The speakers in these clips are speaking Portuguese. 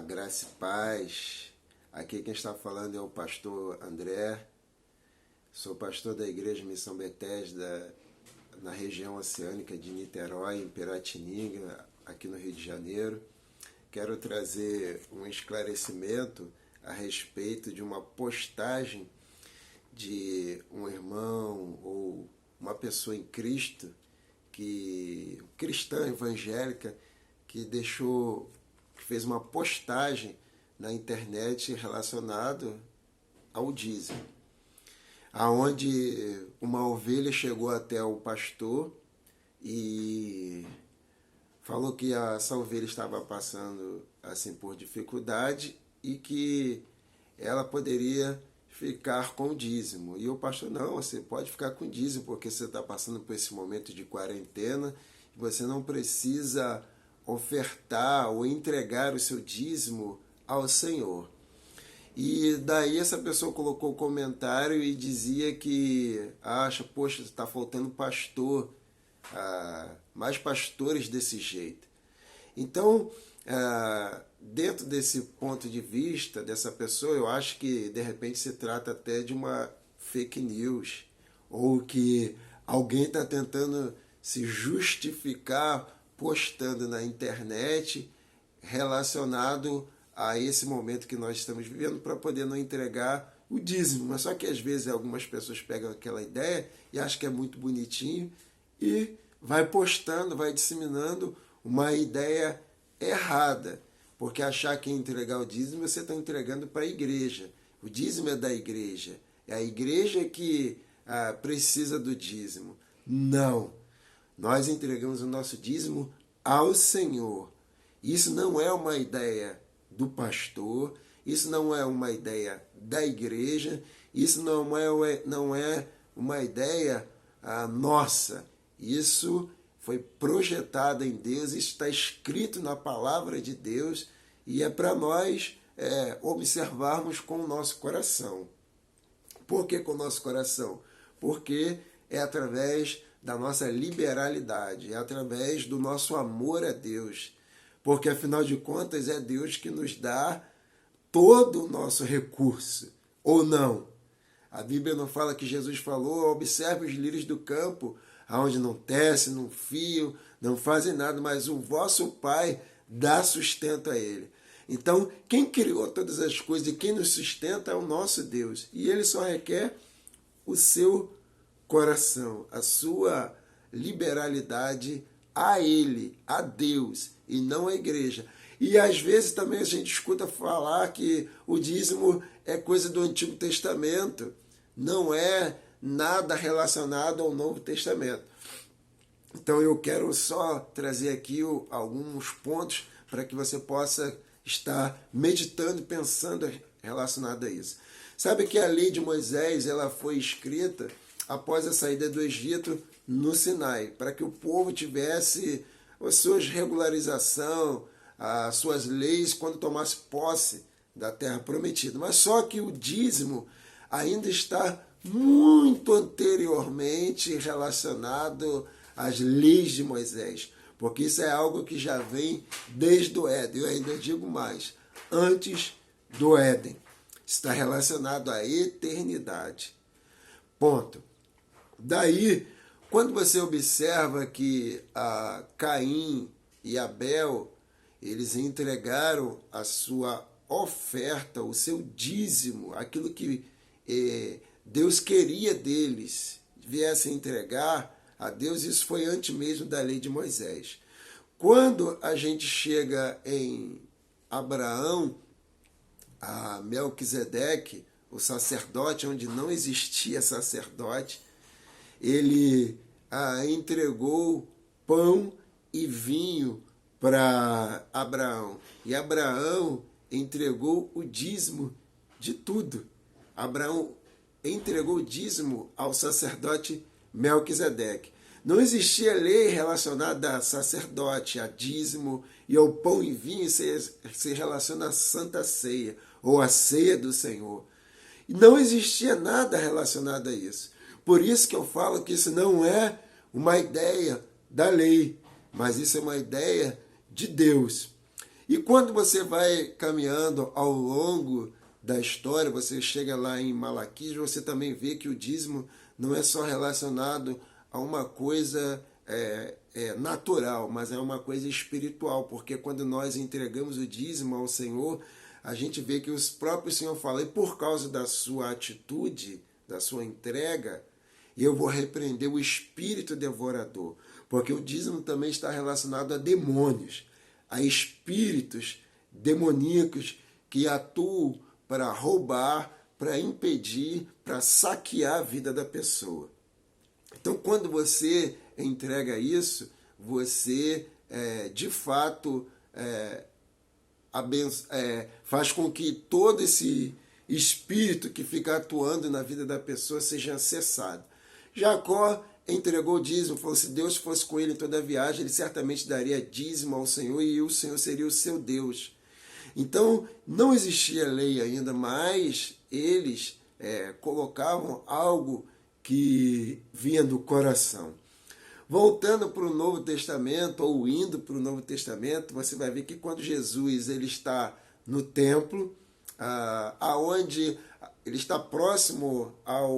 Graça e paz. Aqui quem está falando é o pastor André. Sou pastor da Igreja Missão Betesda na região oceânica de Niterói, em Piratininga, aqui no Rio de Janeiro. Quero trazer um esclarecimento a respeito de uma postagem de um irmão ou uma pessoa em Cristo, cristã evangélica, que fez uma postagem na internet relacionado ao dízimo, aonde uma ovelha chegou até o pastor e falou que essa ovelha estava passando assim por dificuldade e que ela poderia ficar com o dízimo. E o pastor: não, você pode ficar com o dízimo porque você está passando por esse momento de quarentena e você não precisa ofertar ou entregar o seu dízimo ao Senhor. E daí essa pessoa colocou o comentário e dizia que poxa, está faltando pastor, mais pastores desse jeito. Então, dentro desse ponto de vista dessa pessoa, eu acho que de repente se trata até de uma fake news, ou que alguém está tentando se justificar postando na internet relacionado a esse momento que nós estamos vivendo para poder não entregar o dízimo. Mas só que às vezes algumas pessoas pegam aquela ideia e acham que é muito bonitinho e vai postando, vai disseminando uma ideia errada, porque achar que entregar o dízimo você está entregando para a igreja. O dízimo é da igreja, é a igreja que precisa do dízimo. Não, nós entregamos o nosso dízimo ao Senhor. Isso não é uma ideia do pastor, isso não é uma ideia da igreja, isso não é uma ideia nossa. Isso foi projetado em Deus, isso está escrito na palavra de Deus e é para nós observarmos com o nosso coração. Por que com o nosso coração? Porque é através da nossa liberalidade, é através do nosso amor a Deus. Porque, afinal de contas, é Deus que nos dá todo o nosso recurso, ou não? A Bíblia não fala que Jesus falou: observe os lírios do campo, aonde não tecem, não fiam, não fazem nada, mas o vosso Pai dá sustento a ele. Então, quem criou todas as coisas e quem nos sustenta é o nosso Deus. E ele só requer o seu coração, a sua liberalidade a ele, a Deus, e não a igreja. E às vezes também a gente escuta falar que o dízimo é coisa do Antigo Testamento, não é nada relacionado ao Novo Testamento. Então eu quero só trazer aqui alguns pontos para que você possa estar meditando, pensando relacionado a isso. Sabe que a lei de Moisés ela foi escrita após a saída do Egito no Sinai, para que o povo tivesse as suas regularização, as suas leis quando tomasse posse da terra prometida. Mas só que o dízimo ainda está muito anteriormente relacionado às leis de Moisés, porque isso é algo que já vem desde o Éden. Eu ainda digo mais, antes do Éden. Está relacionado à eternidade. Ponto. Daí, quando você observa que Caim e Abel, eles entregaram a sua oferta, o seu dízimo, aquilo que Deus queria deles, viessem entregar a Deus, isso foi antes mesmo da lei de Moisés. Quando a gente chega em Abraão, a Melquisedeque, o sacerdote, onde não existia sacerdote, ele entregou pão e vinho para Abraão. E Abraão entregou o dízimo de tudo. Abraão entregou o dízimo ao sacerdote Melquisedeque. Não existia lei relacionada a sacerdote, a dízimo e ao pão e vinho, se relaciona à Santa Ceia, ou à ceia do Senhor. Não existia nada relacionado a isso. Por isso que eu falo que isso não é uma ideia da lei, mas isso é uma ideia de Deus. E quando você vai caminhando ao longo da história, você chega lá em Malaquias, você também vê que o dízimo não é só relacionado a uma coisa natural, mas é uma coisa espiritual, porque quando nós entregamos o dízimo ao Senhor, a gente vê que o próprio Senhor fala, e por causa da sua atitude, da sua entrega, eu vou repreender o espírito devorador, porque o dízimo também está relacionado a demônios, a espíritos demoníacos que atuam para roubar, para impedir, para saquear a vida da pessoa. Então, quando você entrega isso, você, de fato, faz com que todo esse espírito que fica atuando na vida da pessoa seja cessado. Jacó entregou dízimo, falou, se Deus fosse com ele em toda a viagem, ele certamente daria dízimo ao Senhor e o Senhor seria o seu Deus. Então, não existia lei ainda, mas eles colocavam algo que vinha do coração. Voltando para o Novo Testamento, ou indo para o Novo Testamento, você vai ver que quando Jesus ele está no templo, aonde ele está próximo ao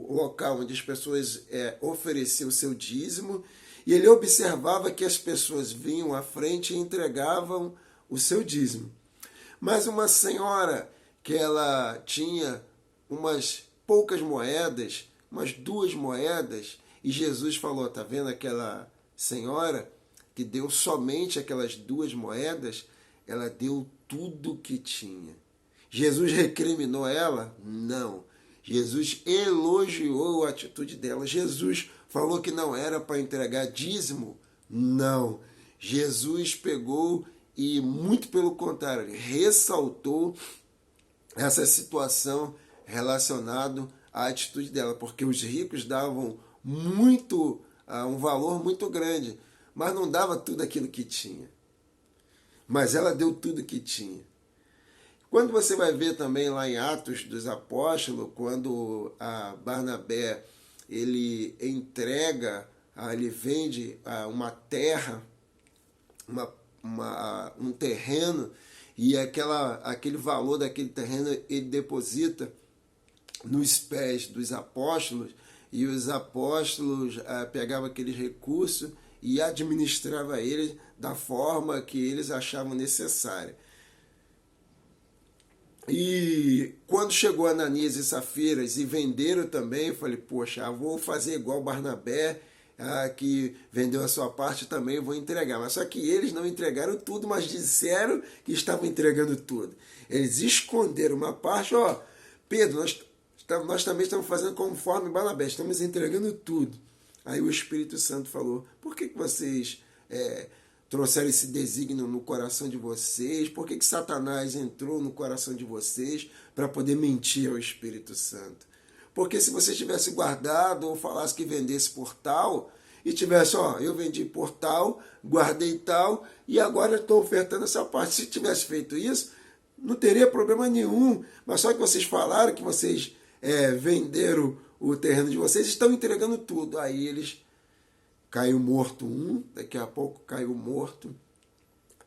local onde as pessoas ofereciam o seu dízimo, e ele observava que as pessoas vinham à frente e entregavam o seu dízimo. Mas uma senhora que ela tinha umas poucas moedas, umas 2 moedas, e Jesus falou, tá vendo aquela senhora que deu somente aquelas 2 moedas? Ela deu tudo o que tinha. Jesus recriminou ela? Não. Jesus elogiou a atitude dela. Jesus falou que não era para entregar dízimo? Não. Jesus pegou e, muito pelo contrário, ressaltou essa situação relacionada à atitude dela, porque os ricos davam um valor muito grande, mas não dava tudo aquilo que tinha. Mas ela deu tudo que tinha. Quando você vai ver também lá em Atos dos Apóstolos, quando a Barnabé ele entrega, ele vende uma terra, um terreno, e aquele valor daquele terreno ele deposita nos pés dos apóstolos, e os apóstolos pegavam aqueles recursos e administravam eles da forma que eles achavam necessária. E quando chegou Ananias e Safiras e venderam também, eu falei, poxa, eu vou fazer igual Barnabé, que vendeu a sua parte, também vou entregar. Mas só que eles não entregaram tudo, mas disseram que estavam entregando tudo. Eles esconderam uma parte, Pedro, nós também estamos fazendo conforme Barnabé, estamos entregando tudo. Aí o Espírito Santo falou, por que vocês trouxeram esse desígnio no coração de vocês? Por que Satanás entrou no coração de vocês para poder mentir ao Espírito Santo? Porque se você tivesse guardado ou falasse que vendesse por tal, e tivesse, eu vendi por tal, guardei tal, e agora estou ofertando essa parte. Se tivesse feito isso, não teria problema nenhum. Mas só que vocês falaram que vocês venderam o terreno de vocês, estão entregando tudo. Aí eles caiu morto daqui a pouco caiu morto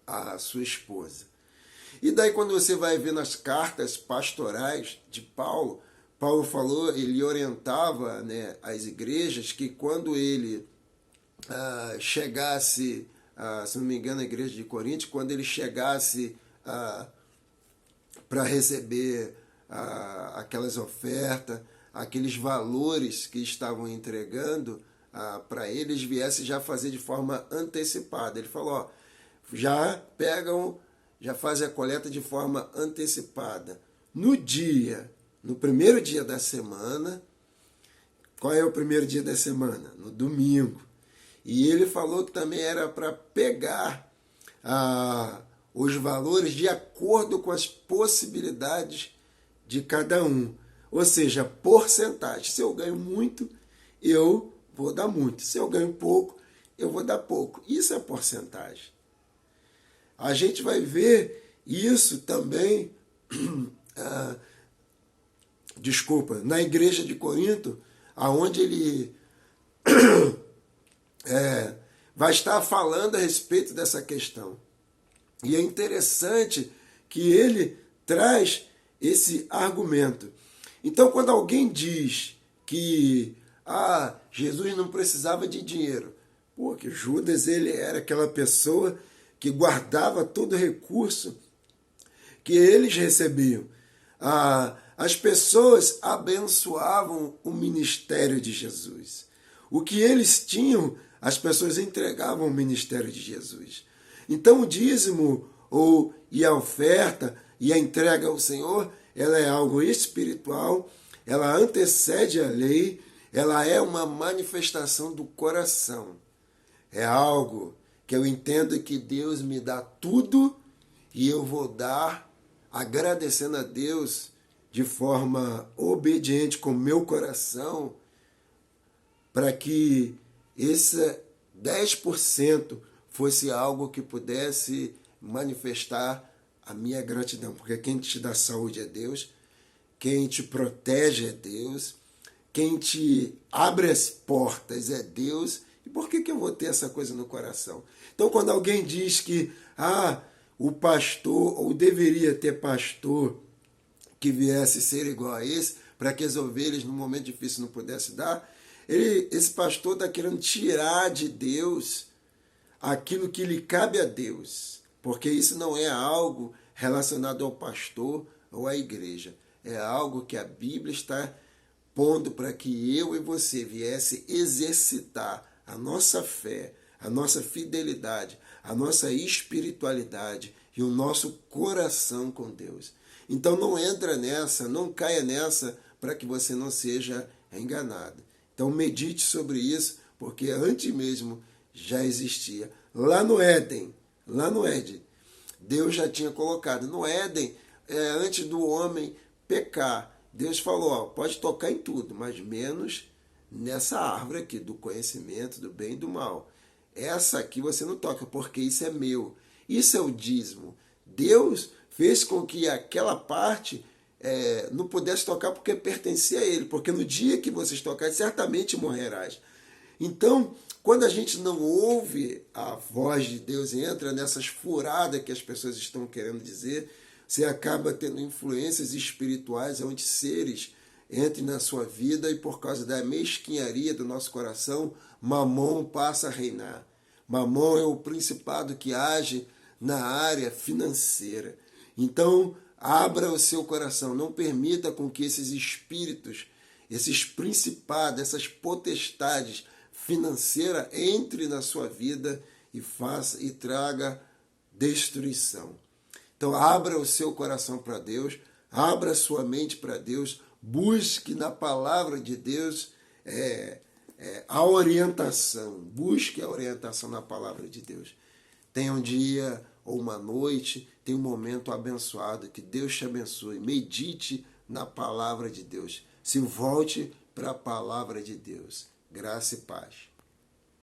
a sua esposa. E daí quando você vai ver nas cartas pastorais de Paulo, Paulo falou, ele orientava, as igrejas que quando ele chegasse, se não me engano, a igreja de Corinto, quando ele chegasse para receber aquelas ofertas, aqueles valores que estavam entregando, para eles viessem já fazer de forma antecipada. Ele falou, já fazem a coleta de forma antecipada. No primeiro dia da semana, qual é o primeiro dia da semana? No domingo. E ele falou que também era para pegar os valores de acordo com as possibilidades de cada um. Ou seja, porcentagem. Se eu ganho muito, eu vou dar muito. Se eu ganho pouco, eu vou dar pouco. Isso é porcentagem. A gente vai ver isso também, na igreja de Corinto, aonde ele vai estar falando a respeito dessa questão. E é interessante que ele traz esse argumento. Então, quando alguém diz que Jesus não precisava de dinheiro, que Judas ele era aquela pessoa que guardava todo o recurso que eles recebiam. As pessoas abençoavam o ministério de Jesus. O que eles tinham, as pessoas entregavam ao ministério de Jesus. Então o dízimo e a oferta e a entrega ao Senhor, ela é algo espiritual, ela antecede a lei, ela é uma manifestação do coração. É algo que eu entendo que Deus me dá tudo e eu vou dar agradecendo a Deus de forma obediente com meu coração, para que esse 10% fosse algo que pudesse manifestar a minha gratidão. Porque quem te dá saúde é Deus, quem te protege é Deus, quem te abre as portas é Deus. E por que eu vou ter essa coisa no coração? Então, quando alguém diz que o pastor, ou deveria ter pastor que viesse ser igual a esse, para que as ovelhas no momento difícil não pudessem dar, esse pastor está querendo tirar de Deus aquilo que lhe cabe a Deus, porque isso não é algo relacionado ao pastor ou à igreja, é algo que a Bíblia está pondo para que eu e você viesse exercitar a nossa fé, a nossa fidelidade, a nossa espiritualidade e o nosso coração com Deus. Então não entra nessa, não caia nessa para que você não seja enganado. Então medite sobre isso, porque antes mesmo já existia. Lá no Éden, Deus já tinha colocado. No Éden, antes do homem pecar, Deus falou, pode tocar em tudo, mas menos nessa árvore aqui, do conhecimento do bem e do mal. Essa aqui você não toca, porque isso é meu. Isso é o dízimo. Deus fez com que aquela parte não pudesse tocar porque pertencia a ele, porque no dia que vocês tocarem, certamente morrerás. Então, quando a gente não ouve a voz de Deus e entra nessas furadas que as pessoas estão querendo dizer, você acaba tendo influências espirituais onde seres entrem na sua vida e por causa da mesquinharia do nosso coração, Mamon passa a reinar. Mamon é o principado que age na área financeira. Então, abra o seu coração, não permita com que esses espíritos, esses principados, essas potestades financeiras entrem na sua vida e traga destruição. Então, abra o seu coração para Deus, abra a sua mente para Deus, busque na palavra de Deus a orientação, busque a orientação na palavra de Deus. Tenha um dia ou uma noite, tenha um momento abençoado, que Deus te abençoe. Medite na palavra de Deus. Se volte para a palavra de Deus. Graça e paz.